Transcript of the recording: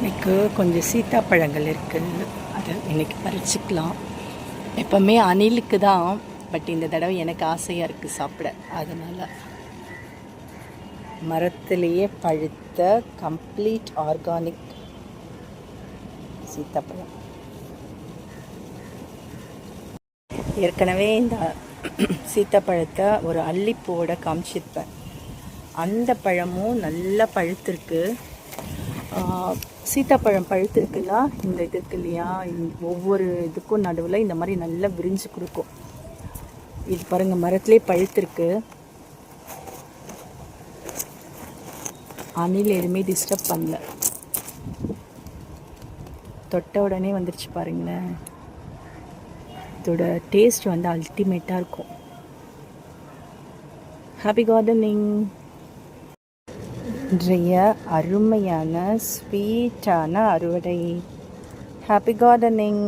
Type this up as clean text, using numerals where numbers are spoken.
எனக்கு கொஞ்சம் சீத்தாப்பழங்கள் இருக்குது, அதை இன்றைக்கி பறிச்சிக்கலாம். எப்போவுமே அணிலுக்கு தான், பட் இந்த தடவை எனக்கு ஆசையாக இருக்குது சாப்பிட. அதனால் மரத்திலேயே பழுத்த கம்ப்ளீட் ஆர்கானிக் சீத்தாப்பழம். ஏற்கனவே இந்த சீத்தாப்பழத்தை ஒரு அள்ளிப்பூவோட காமிச்சிருப்பேன். அந்த பழமும் நல்லா பழுத்திருக்கு. சீத்தாப்பழம் பழுத்திருக்குன்னா இந்த இது இருக்கு இல்லையா, ஒவ்வொரு இதுக்கும் நடுவில் இந்த மாதிரி நல்லா விரிஞ்சு கொடுக்கும். இது பாருங்கள், மரத்துலேயே பழுத்திருக்கு. அணில் எதுவுமே டிஸ்டர்ப் பண்ணல. தொட்ட உடனே வந்துருச்சு பாருங்களேன். இதோட டேஸ்ட் வந்து அல்டிமேட்டாக இருக்கும். Happy gardening. இன்றைய அருமையான ஸ்வீட்டான அறுவடை. Happy gardening.